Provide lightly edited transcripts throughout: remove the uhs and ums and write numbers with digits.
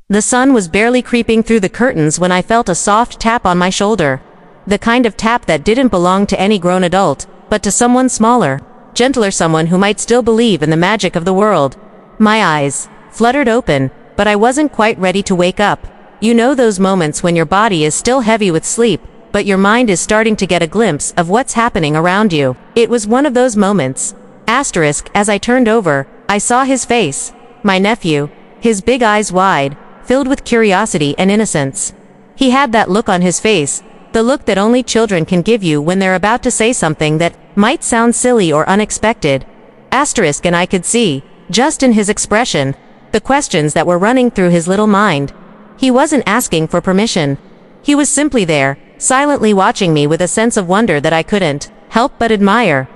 The sun was barely creeping through the curtains when I felt a soft tap on my shoulder. The kind of tap that didn't belong to any grown adult, but to someone smaller, gentler, someone who might still believe in the magic of the world. My eyes fluttered open, but I wasn't quite ready to wake up. You know those moments when your body is still heavy with sleep, but your mind is starting to get a glimpse of what's happening around you. It was one of those moments. As I turned over, I saw his face, my nephew, his big eyes wide, filled with curiosity and innocence. He had that look on his face, the look that only children can give you when they're about to say something that might sound silly or unexpected. And I could see, just in his expression, the questions that were running through his little mind. He wasn't asking for permission. He was simply there, silently watching me with a sense of wonder that I couldn't help but admire.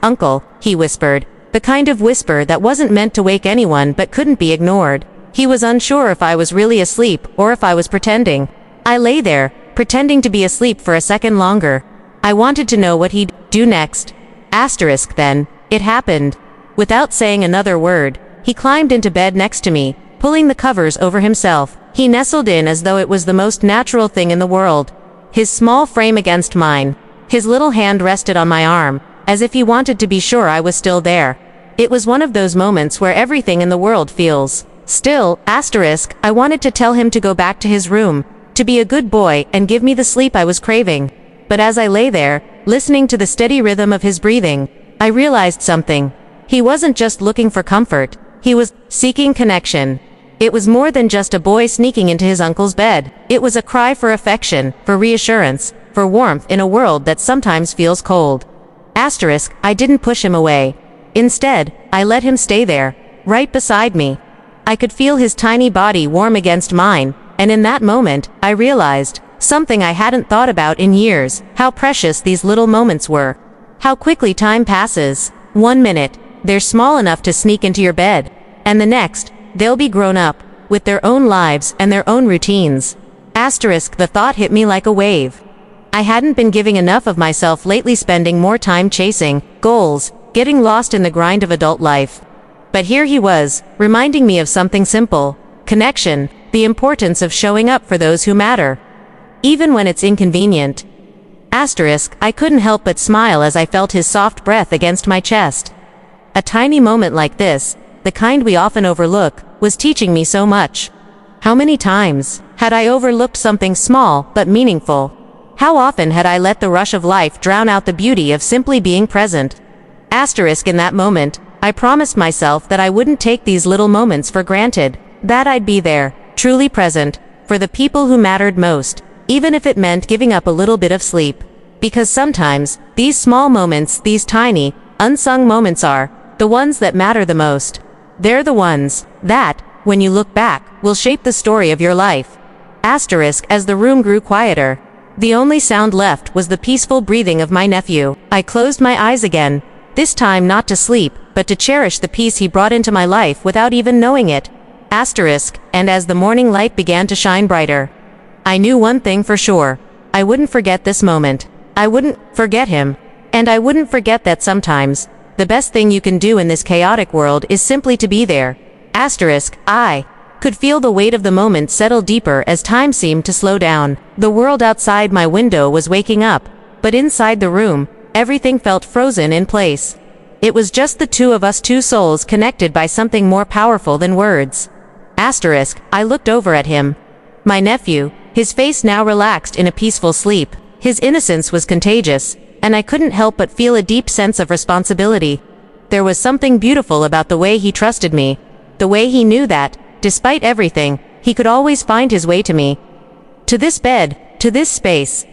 Uncle, he whispered, the kind of whisper that wasn't meant to wake anyone but couldn't be ignored. He was unsure if I was really asleep or if I was pretending. I lay there, pretending to be asleep for a second longer. I wanted to know what he'd do next. Then, it happened. Without saying another word, he climbed into bed next to me, pulling the covers over himself. He nestled in as though it was the most natural thing in the world. His small frame against mine. His little hand rested on my arm, as if he wanted to be sure I was still there. It was one of those moments where everything in the world feels still. I wanted to tell him to go back to his room, to be a good boy and give me the sleep I was craving. But as I lay there, listening to the steady rhythm of his breathing, I realized something. He wasn't just looking for comfort, he was seeking connection. It was more than just a boy sneaking into his uncle's bed. It was a cry for affection, for reassurance, for warmth in a world that sometimes feels cold. I didn't push him away. Instead, I let him stay there, right beside me. I could feel his tiny body warm against mine, and in that moment, I realized something I hadn't thought about in years, how precious these little moments were. How quickly time passes. 1 minute, they're small enough to sneak into your bed, and the next, they'll be grown up, with their own lives and their own routines. The thought hit me like a wave. I hadn't been giving enough of myself lately, spending more time chasing goals, getting lost in the grind of adult life. But here he was, reminding me of something simple: connection, the importance of showing up for those who matter, even when it's inconvenient. I couldn't help but smile as I felt his soft breath against my chest. A tiny moment like this, the kind we often overlook, was teaching me so much. How many times had I overlooked something small but meaningful? How often had I let the rush of life drown out the beauty of simply being present? In that moment, I promised myself that I wouldn't take these little moments for granted, that I'd be there, truly present, for the people who mattered most, even if it meant giving up a little bit of sleep. Because sometimes, these small moments, these tiny, unsung moments are the ones that matter the most. They're the ones that, when you look back, will shape the story of your life. As the room grew quieter, the only sound left was the peaceful breathing of my nephew. I closed my eyes again, this time not to sleep, but to cherish the peace he brought into my life without even knowing it. And as the morning light began to shine brighter, I knew one thing for sure. I wouldn't forget this moment. I wouldn't forget him. And I wouldn't forget that sometimes, the best thing you can do in this chaotic world is simply to be there. I could feel the weight of the moment settle deeper as time seemed to slow down. The world outside my window was waking up, but inside the room, everything felt frozen in place. It was just the two of us, two souls connected by something more powerful than words. I looked over at him. My nephew, his face now relaxed in a peaceful sleep. His innocence was contagious, and I couldn't help but feel a deep sense of responsibility. There was something beautiful about the way he trusted me, the way he knew that, despite everything, he could always find his way to me. To this bed, to this space.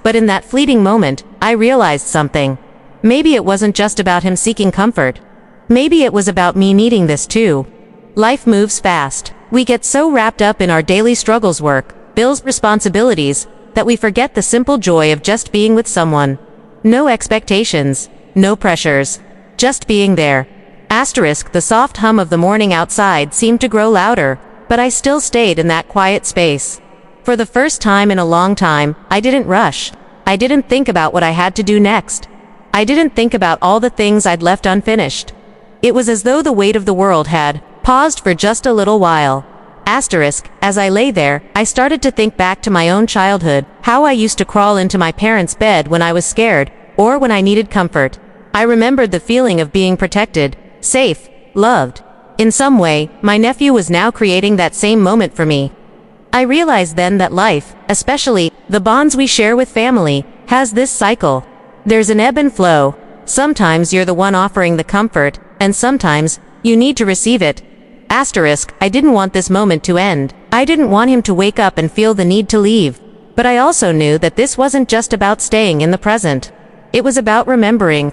But in that fleeting moment, I realized something. Maybe it wasn't just about him seeking comfort. Maybe it was about me needing this too. Life moves fast. We get so wrapped up in our daily struggles, work, bills, responsibilities, that we forget the simple joy of just being with someone. No expectations, no pressures, just being there. The soft hum of the morning outside seemed to grow louder, but I still stayed in that quiet space. For the first time in a long time, I didn't rush. I didn't think about what I had to do next. I didn't think about all the things I'd left unfinished. It was as though the weight of the world had paused for just a little while. As I lay there, I started to think back to my own childhood, how I used to crawl into my parents' bed when I was scared, or when I needed comfort. I remembered the feeling of being protected, safe, loved. In some way, my nephew was now creating that same moment for me. I realized then that life, especially the bonds we share with family, has this cycle. There's an ebb and flow. Sometimes you're the one offering the comfort, and sometimes you need to receive it. I didn't want this moment to end. I didn't want him to wake up and feel the need to leave. But I also knew that this wasn't just about staying in the present. It was about remembering.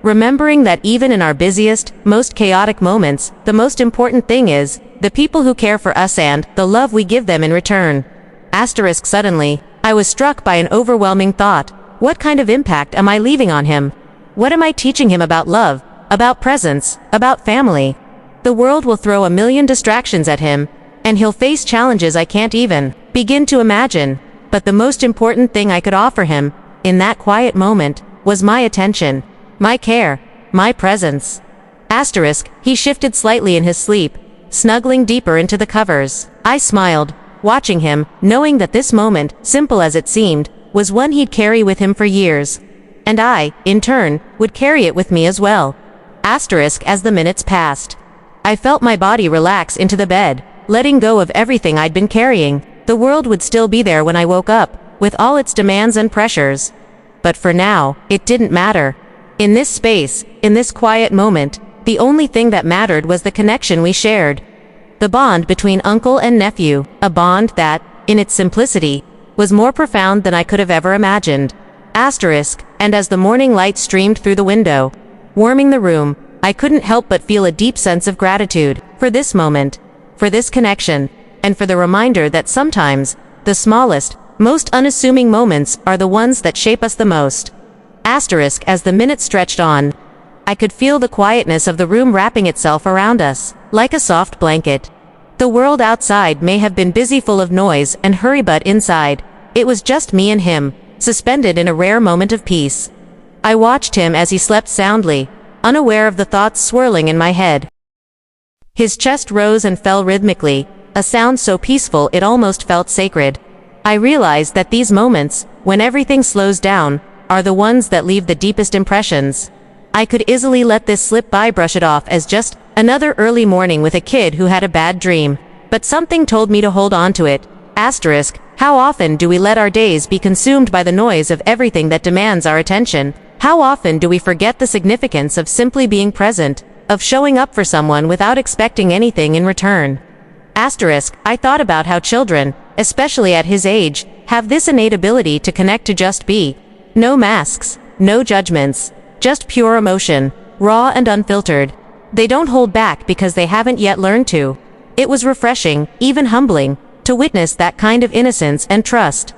Remembering that even in our busiest, most chaotic moments, the most important thing is the people who care for us and the love we give them in return. Suddenly, I was struck by an overwhelming thought. What kind of impact am I leaving on him? What am I teaching him about love, about presence, about family? The world will throw a million distractions at him, and he'll face challenges I can't even begin to imagine. But the most important thing I could offer him, in that quiet moment, was my attention, my care, my presence. He shifted slightly in his sleep, snuggling deeper into the covers. I smiled, watching him, knowing that this moment, simple as it seemed, was one he'd carry with him for years. And I, in turn, would carry it with me as well. As the minutes passed, I felt my body relax into the bed, letting go of everything I'd been carrying. The world would still be there when I woke up, with all its demands and pressures. But for now, it didn't matter. In this space, in this quiet moment, the only thing that mattered was the connection we shared. The bond between uncle and nephew, a bond that, in its simplicity, was more profound than I could have ever imagined. And as the morning light streamed through the window, warming the room, I couldn't help but feel a deep sense of gratitude for this moment, for this connection, and for the reminder that sometimes, the smallest, most unassuming moments are the ones that shape us the most. As the minutes stretched on, I could feel the quietness of the room wrapping itself around us, like a soft blanket. The world outside may have been busy, full of noise and hurry, but inside, it was just me and him, suspended in a rare moment of peace. I watched him as he slept soundly, unaware of the thoughts swirling in my head. His chest rose and fell rhythmically, a sound so peaceful it almost felt sacred. I realized that these moments, when everything slows down, are the ones that leave the deepest impressions. I could easily let this slip by, brush it off as just another early morning with a kid who had a bad dream. But something told me to hold on to it. How often do we let our days be consumed by the noise of everything that demands our attention? How often do we forget the significance of simply being present, of showing up for someone without expecting anything in return? I thought about how children, especially at his age, have this innate ability to connect, to just be. No masks, no judgments, just pure emotion, raw and unfiltered. They don't hold back because they haven't yet learned to. It was refreshing, even humbling, to witness that kind of innocence and trust.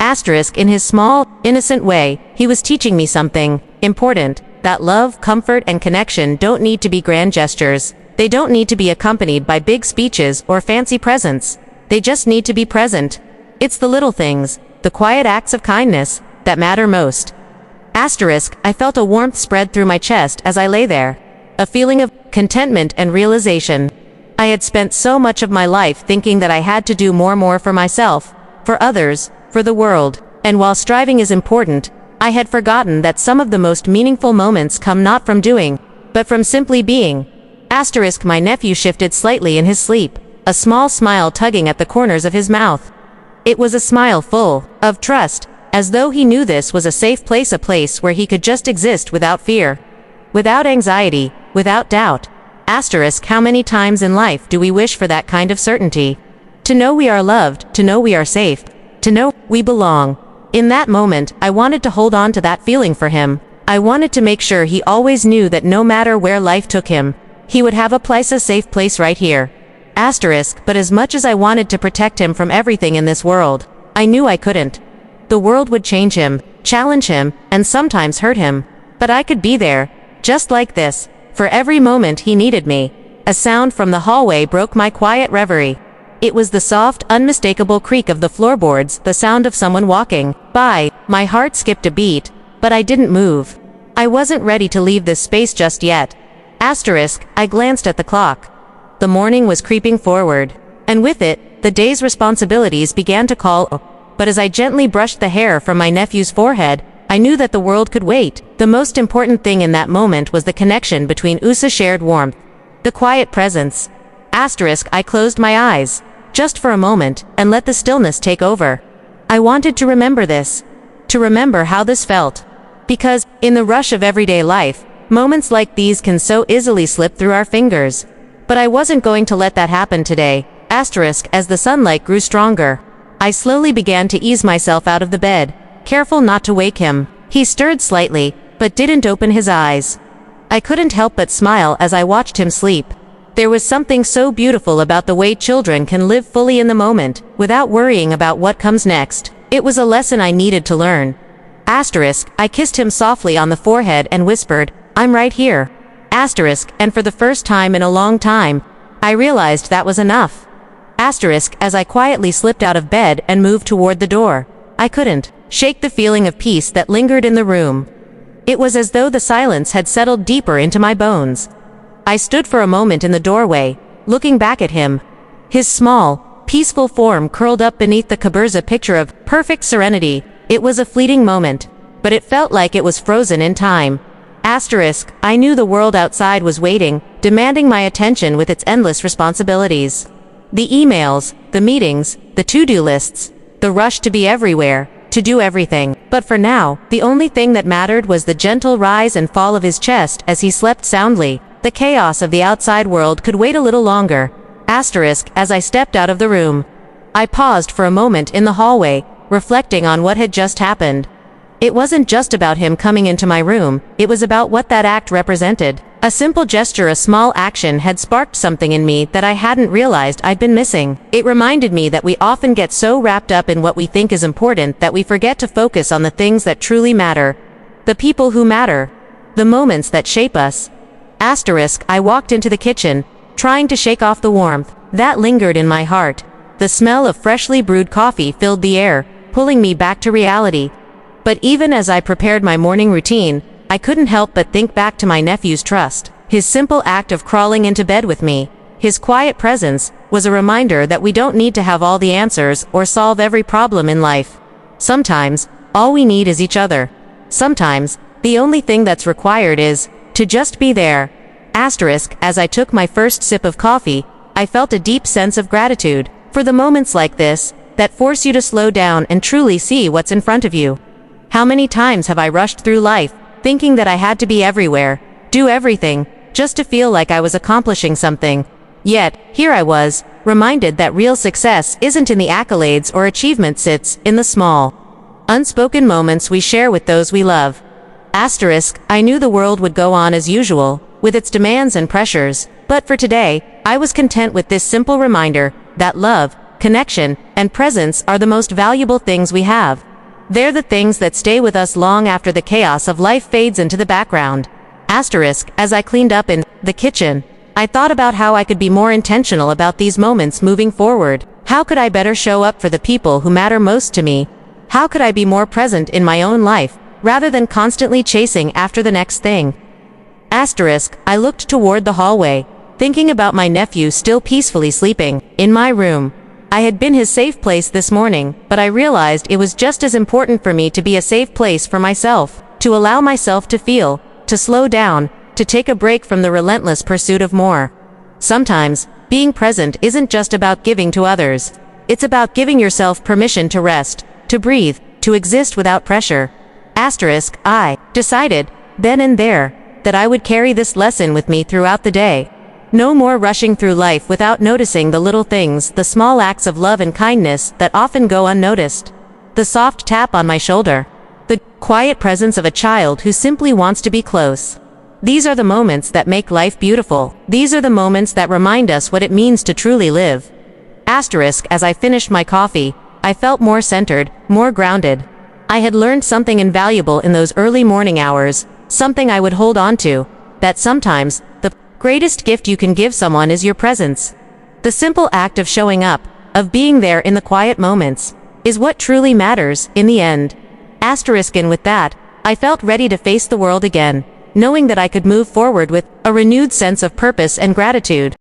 In his small, innocent way, he was teaching me something important, that love, comfort, and connection don't need to be grand gestures. They don't need to be accompanied by big speeches or fancy presents. They just need to be present. It's the little things, the quiet acts of kindness, that matter most. I felt a warmth spread through my chest as I lay there. A feeling of contentment and realization. I had spent so much of my life thinking that I had to do more for myself, for others, for the world. And while striving is important, I had forgotten that some of the most meaningful moments come not from doing, but from simply being. My nephew shifted slightly in his sleep, a small smile tugging at the corners of his mouth. It was a smile full of trust, as though he knew this was a safe place, a place where he could just exist without fear, without anxiety, without doubt. How many times in life do we wish for that kind of certainty? To know we are loved, to know we are safe, to know we belong. In that moment, I wanted to hold on to that feeling for him. I wanted to make sure he always knew that no matter where life took him, he would have a safe place right here. But as much as I wanted to protect him from everything in this world, I knew I couldn't. The world would change him, challenge him, and sometimes hurt him. But I could be there, just like this, for every moment he needed me. A sound from the hallway broke my quiet reverie. It was the soft, unmistakable creak of the floorboards, the sound of someone walking by. My heart skipped a beat, but I didn't move. I wasn't ready to leave this space just yet. I glanced at the clock. The morning was creeping forward, and with it, the day's responsibilities began to call. But as I gently brushed the hair from my nephew's forehead, I knew that the world could wait. The most important thing in that moment was the connection between Usa's shared warmth, the quiet presence. I closed my eyes, just for a moment, and let the stillness take over. I wanted to remember this. To remember how this felt. Because, in the rush of everyday life, moments like these can so easily slip through our fingers. But I wasn't going to let that happen today. As the sunlight grew stronger, I slowly began to ease myself out of the bed, careful not to wake him. He stirred slightly, but didn't open his eyes. I couldn't help but smile as I watched him sleep. There was something so beautiful about the way children can live fully in the moment, without worrying about what comes next. It was a lesson I needed to learn. I kissed him softly on the forehead and whispered, "I'm right here." And for the first time in a long time, I realized that was enough. As I quietly slipped out of bed and moved toward the door, I couldn't shake the feeling of peace that lingered in the room. It was as though the silence had settled deeper into my bones. I stood for a moment in the doorway, looking back at him. His small, peaceful form curled up beneath the Kaburza picture of perfect serenity. It was a fleeting moment, but it felt like it was frozen in time. I knew the world outside was waiting, demanding my attention with its endless responsibilities. The emails, the meetings, the to-do lists, the rush to be everywhere, to do everything. But for now, the only thing that mattered was the gentle rise and fall of his chest as he slept soundly. The chaos of the outside world could wait a little longer. As I stepped out of the room, I paused for a moment in the hallway, reflecting on what had just happened. It wasn't just about him coming into my room, it was about what that act represented. A simple gesture, a small action had sparked something in me that I hadn't realized I'd been missing. It reminded me that we often get so wrapped up in what we think is important that we forget to focus on the things that truly matter. The people who matter. The moments that shape us. I walked into the kitchen, trying to shake off the warmth that lingered in my heart. The smell of freshly brewed coffee filled the air, pulling me back to reality. But even as I prepared my morning routine, I couldn't help but think back to my nephew's trust. His simple act of crawling into bed with me, his quiet presence, was a reminder that we don't need to have all the answers or solve every problem in life. Sometimes, all we need is each other. Sometimes, the only thing that's required is to just be there. As I took my first sip of coffee, I felt a deep sense of gratitude for the moments like this that force you to slow down and truly see what's in front of you. How many times have I rushed through life, thinking that I had to be everywhere, do everything, just to feel like I was accomplishing something? Yet, here I was, reminded that real success isn't in the accolades or achievements, it's in the small, unspoken moments we share with those we love. I knew the world would go on as usual, with its demands and pressures, but for today, I was content with this simple reminder that love, connection, and presence are the most valuable things we have. They're the things that stay with us long after the chaos of life fades into the background. As I cleaned up in the kitchen, I thought about how I could be more intentional about these moments moving forward. How could I better show up for the people who matter most to me? How could I be more present in my own life, rather than constantly chasing after the next thing? I looked toward the hallway, thinking about my nephew still peacefully sleeping in my room. I had been his safe place this morning, but I realized it was just as important for me to be a safe place for myself, to allow myself to feel, to slow down, to take a break from the relentless pursuit of more. Sometimes, being present isn't just about giving to others. It's about giving yourself permission to rest, to breathe, to exist without pressure. I decided, then and there, that I would carry this lesson with me throughout the day. No more rushing through life without noticing the little things, the small acts of love and kindness that often go unnoticed. The soft tap on my shoulder. The quiet presence of a child who simply wants to be close. These are the moments that make life beautiful. These are the moments that remind us what it means to truly live. As I finished my coffee, I felt more centered, more grounded. I had learned something invaluable in those early morning hours, something I would hold on to, that sometimes, the greatest gift you can give someone is your presence. The simple act of showing up, of being there in the quiet moments, is what truly matters, in the end. And with that, I felt ready to face the world again, knowing that I could move forward with a renewed sense of purpose and gratitude.